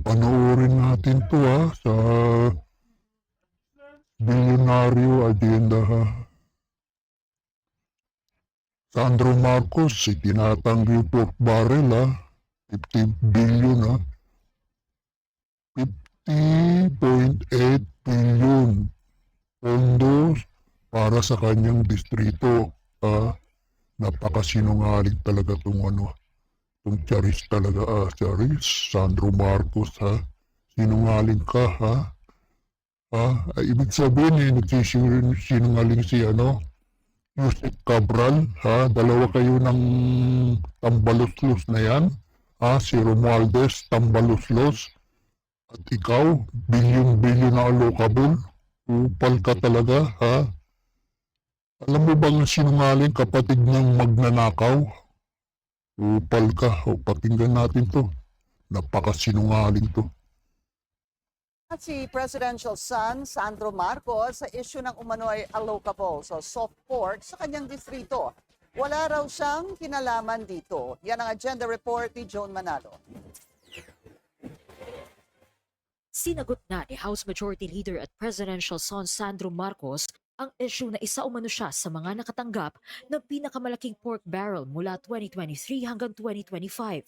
Panoorin natin to sa Bilyonaryo Agenda ha. Sandro Marcos, itinatanggi pork barrel 50 billion 50.8 billion pondos para sa kanyang distrito. Napakasinungaling talaga itong Charis talaga Charis, Sandro Marcos sinungaling ka ibig sabihin nagsisinungaling si Yusek Cabral dalawa kayo ng tambaluslos na yan si Romualdez tambaluslos at ikaw bilyon-bilyon na allocable, upal ka talaga alam mo bang sinungaling kapatid ng magnanakaw? Upal ka. Pakinggan natin to. Napakasinungaling to. At si Presidential son, Sandro Marcos, sa issue ng umano'y allocable, soft pork sa kanyang distrito. Wala raw siyang kinalaman dito. Yan ang agenda report ni Joan Manalo. Sinagot na ni House Majority Leader at Presidential son Sandro Marcos ang issue na isa umano siya sa mga nakatanggap ng pinakamalaking pork barrel mula 2023 hanggang 2025.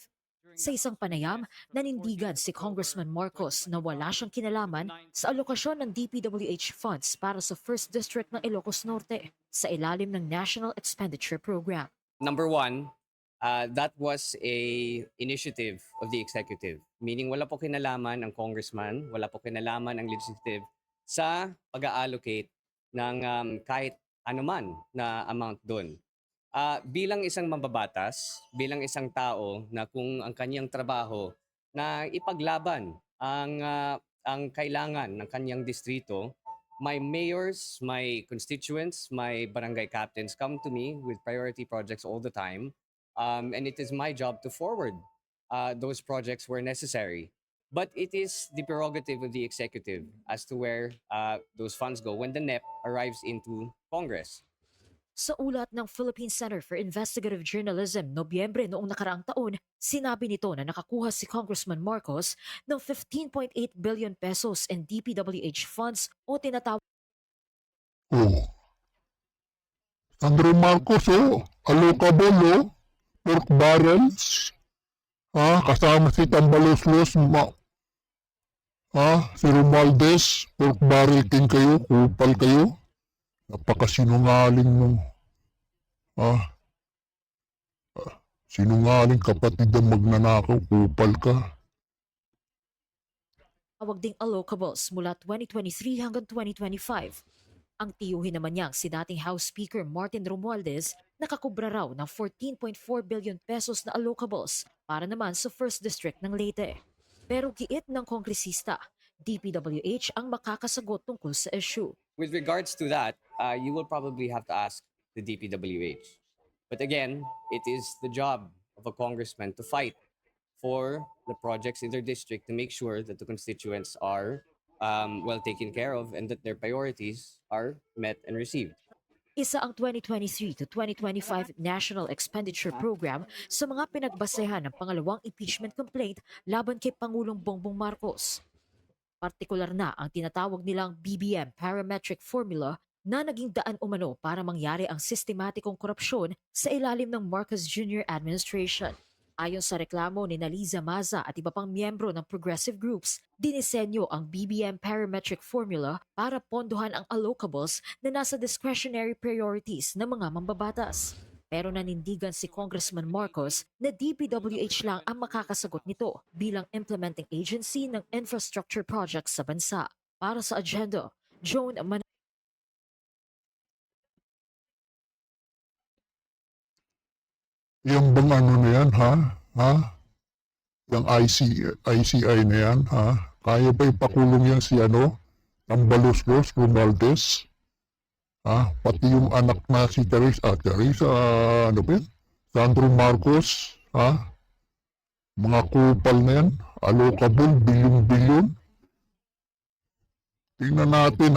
Sa isang panayam, nanindigan si Congressman Marcos na wala siyang kinalaman sa alokasyon ng DPWH funds para sa 1st District ng Ilocos Norte sa ilalim ng National Expenditure Program. Number one, that was a initiative of the executive. Meaning wala po kinalaman ang congressman, wala po kinalaman ang legislative sa pag-allocate ng kahit anuman na amount doon. Bilang isang mambabatas, bilang isang tao na kung ang kanyang trabaho na ipaglaban ang kailangan ng kanyang distrito, my mayors, my constituents, my barangay captains come to me with priority projects all the time. And it is my job to forward those projects where necessary. But it is the prerogative of the executive as to where those funds go when the NEP arrives into Congress. Sa ulat ng Philippine Center for Investigative Journalism, Nobyembre noong nakaraang taon, sinabi nito na nakakuha si Congressman Marcos ng 15.8 billion pesos in DPWH funds o tinatawag. Sandro Marcos allocable pork barrels kasama si Tambaluslos si Romualdez, pork barrel king kayo, kupal kayo. Napakasinungaling mo. Sinungaling kapatid ng magnanakaw, kupal ka. Tawag ding allocables mula 2023 hanggang 2025. Ang tiyuhin naman niyang si dating House Speaker Martin Romualdez nakakubra raw ng 14.4 billion pesos na allocables para naman sa 1st District ng Leyte. Pero giit ng kongresista, DPWH ang makakasagot tungkol sa issue. With regards to that, you will probably have to ask the DPWH. But again, it is the job of a congressman to fight for the projects in their district to make sure that the constituents are well taken care of and that their priorities are met and received. Isa ang 2023 to 2025 National Expenditure Program sa mga pinagbasehan ng pangalawang impeachment complaint laban kay Pangulong Bongbong Marcos. Partikular na ang tinatawag nilang BBM parametric formula na naging daan umano para mangyari ang sistematikong korupsyon sa ilalim ng Marcos Jr. administration. Ayon sa reklamo ni Liza Maza at iba pang miyembro ng progressive groups, dinisenyo ang BBM parametric formula para pondohan ang allocables na nasa discretionary priorities ng mga mambabatas. Pero nanindigan si Congressman Marcos na DPWH lang ang makakasagot nito bilang implementing agency ng infrastructure projects sa bansa. Para sa agenda, Joan Manalo. Yung bang ano na yan, Yung ICI na yan, Kaya ba ipakulong yan si Tambaluslos, Romualdez? Pati yung anak na si Teresa, Sandro Marcos, Mga kupal na yan, allocable, bilyon-bilyon. Tingnan natin,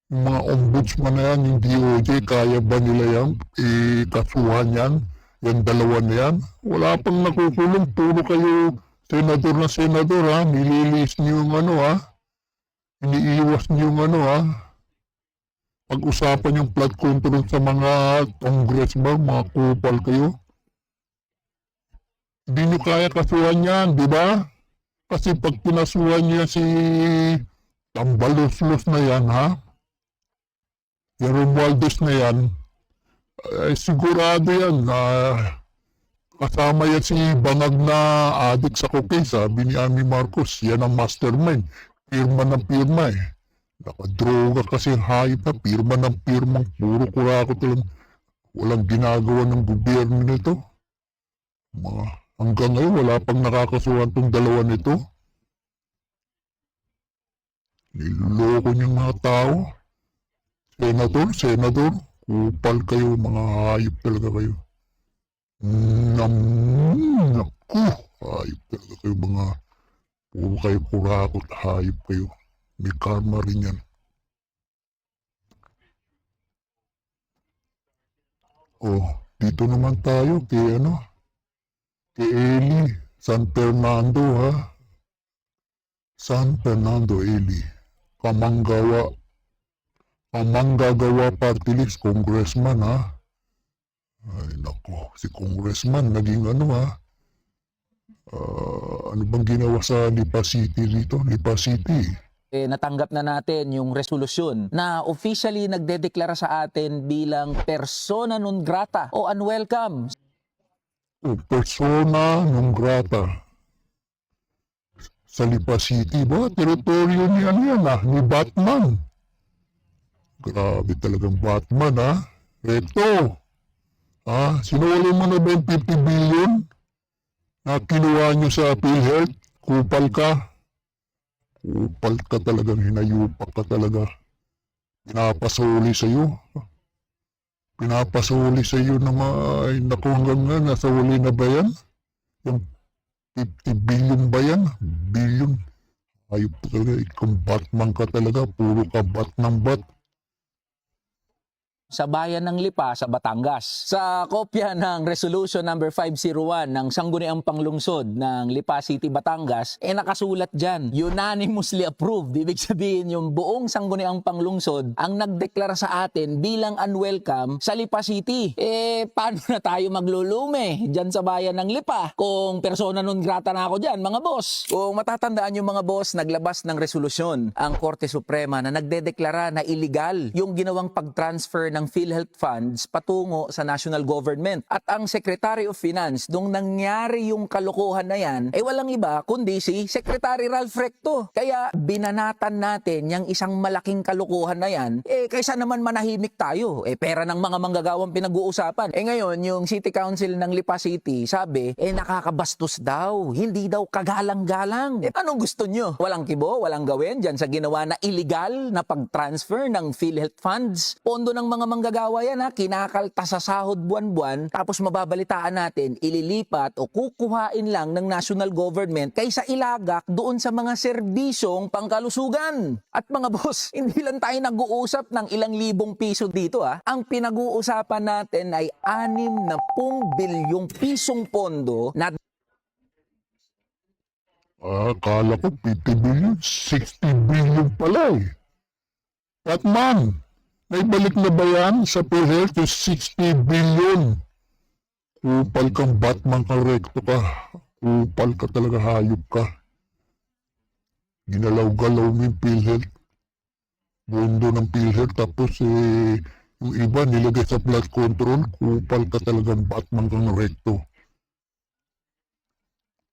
Yung mga ombudsman na yan, yung DOJ, kaya ba nila yan? Kasuhan yan? Yung dalawa na yan? Wala pang nakukulong. Puro kayo senador na senador, ha? Nililis niyo yung ano, ha? Iniiwas niyo yung ano, ha? Pag-usapan yung flood control sa mga congress ba? Mga kupal kayo? Hindi nyo kaya kasuhan yan, di ba? Kasi pag pinasuhan niya si Tambalos-los na yan, ha? Yung Romualdez na yan, sigurado yan na kasama yan si Bangag na adik sa koke, sabi ni Amy Marcos, yan ang mastermind. Pirma ng pirma eh. Nakadroga kasi hayop na, pirma ng pirmang, puro kurakot lang. Walang ginagawa ng gobyerno nito. Hanggang ngayon, wala pang nakakasuhan tong dalawa nito. Niloloko niyang mga tao. Senador, kupal kayo, mga hayop talaga kayo. Naku, hayop talaga kayo, mga puro kayo kurakot, hayop kayo. May karma rin yan. Oh, dito naman tayo kay kay Eli, San Fernando, ha? San Fernando, Eli. Kamanggagawa party list, congressman, ha? Ay, nako, si congressman, naging ha? Ano bang ginawa sa Lipa City dito? Lipa City. Natanggap na natin yung resolusyon na officially nagdedeklara sa atin bilang persona non grata o unwelcome. O persona non grata. Sa Lipa City ba? Teritoryo ni ni Batman. Grabe talagang Batman, ha? Ito. Sinuli mo na ba yung 50 billion na kinuha nyo sa PhilHealth? Kupal ka. Kupal ka talagang, hinayupak ka talaga. Pinapasuli sa'yo. Pinapasuli sa'yo na naku, hanggang nga, nasa huli na ba yan? Yung 50 billion ba yan? Billion. Ayop talaga, ikaw Batman ka talaga, puro ka bat ng bat. Sa bayan ng Lipa sa Batangas. Sa kopya ng Resolution number 501 ng Sangguniang Panglungsod ng Lipa City, Batangas, nakasulat dyan, unanimously approved. Ibig sabihin yung buong Sangguniang Panglungsod ang nagdeklara sa atin bilang unwelcome sa Lipa City. Paano na tayo maglulume dyan sa bayan ng Lipa kung persona non grata na ako dyan, mga boss? Kung matatandaan yung mga boss, naglabas ng resolusyon ang Korte Suprema na nagdedeklara na illegal yung ginawang pag-transfer ng PhilHealth funds patungo sa national government. At ang Secretary of Finance, nung nangyari yung kalokohan na yan, walang iba kundi si Secretary Ralph Recto. Kaya binanatan natin yung isang malaking kalokohan na yan, kaysa naman manahimik tayo. Pera ng mga manggagawang pinag-uusapan. Ngayon, yung City Council ng Lipa City, sabi, nakakabastos daw, hindi daw kagalang-galang. Anong gusto nyo? Walang kibo, walang gawin dyan sa ginawa na illegal na pag-transfer ng PhilHealth funds. Pondo ng mga manggagawa yan, kinakalta sa sahod buwan-buwan, tapos mababalitaan natin, ililipat o kukuhain lang ng national government kaysa ilagak doon sa mga serbisyong pangkalusugan. At mga boss, hindi lang tayo nag-uusap ng ilang libong piso dito. Ang pinag-uusapan natin ay 60 bilyong pisong pondo na Akala ko 50 billion, 60 billion pala eh. Batman, naibalik na ba yan sa PhilHealth yung 60 billion? Kupal kang Batman, Recto ka. Kupal ka talaga, hayop ka. Ginalaw-galaw mo yung PhilHealth. Bondo ng PhilHealth, tapos yung iba nilagay sa flood control. Kupal ka talagang Batman kang Recto.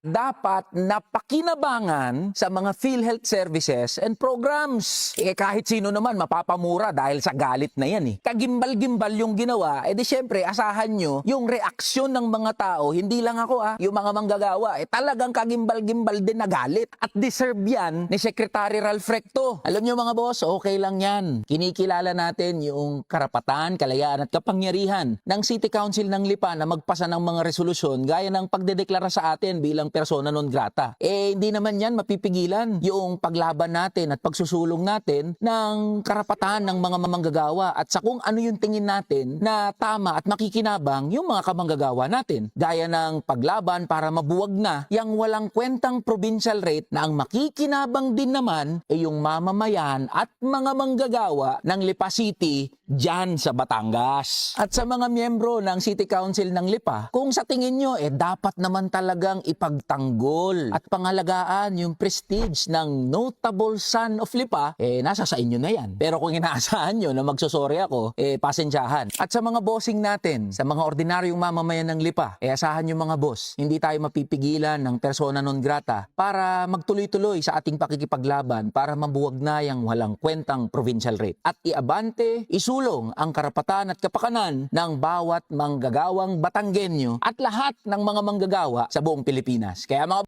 dapat napakinabangan sa mga PhilHealth services and programs. Kahit sino naman mapapamura dahil sa galit na yan eh. Kagimbal-gimbal yung ginawa, di syempre asahan nyo yung reaksyon ng mga tao, hindi lang ako yung mga manggagawa, talagang kagimbal-gimbal din na galit. At deserve yan ni Secretary Ralph Recto. Alam nyo mga boss, okay lang yan. Kinikilala natin yung karapatan, kalayaan at kapangyarihan ng City Council ng Lipa na magpasa ng mga resolusyon gaya ng pagdedeklara sa atin bilang persona non grata. Hindi naman yan mapipigilan yung paglaban natin at pagsusulong natin ng karapatan ng mga manggagawa at sa kung ano yung tingin natin na tama at makikinabang yung mga kamanggagawa natin. Gaya ng paglaban para mabuwag na yung walang kwentang provincial rate na ang makikinabang din naman ay yung mamamayan at mga manggagawa ng Lipa City dyan sa Batangas. At sa mga miyembro ng City Council ng Lipa, kung sa tingin nyo dapat naman talagang ipagtanggol at pangalagaan yung prestige ng notable son of Lipa, nasa sa inyo na yan. Pero kung inaasahan nyo na magsusori ako, pasensyahan. At sa mga bossing natin, sa mga ordinaryong mamamayan ng Lipa, asahan nyo mga boss, hindi tayo mapipigilan ng persona non grata para magtuloy-tuloy sa ating pakikipaglaban para mabuwag na yung walang kwentang provincial rate. At iabante, isulong ang karapatan at kapakanan ng bawat manggagawang Batanggenyo at lahat ng mga manggagawa sa buong Pilipinas. Kaya mga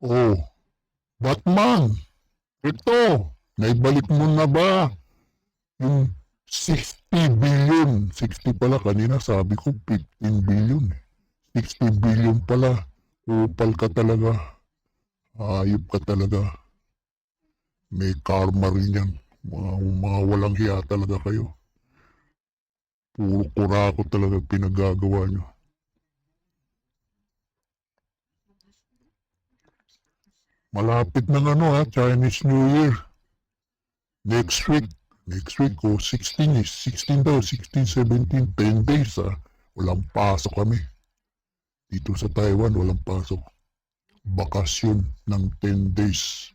Oh, Batman, ito, naibalik mo na ba yung 60 billion? 60 pala, kanina sabi ko 15 billion. 60 billion pala. Upal ka talaga. Ayop ka talaga. May karma rin yan. Mga walang hiya talaga kayo. Puro kurako talaga pinagagawa nyo. Malapit ng Chinese New Year. Next week, 16 daw, 16, 17, 10 days Walang pasok kami. Dito sa Taiwan, walang pasok. Bakasyon ng 10 days.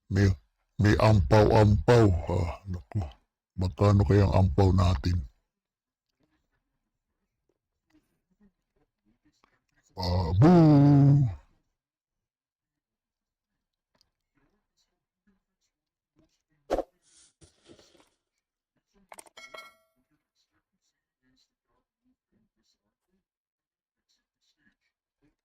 May ampaw-ampaw. Naku, magkano kaya ang ampaw natin? Babu!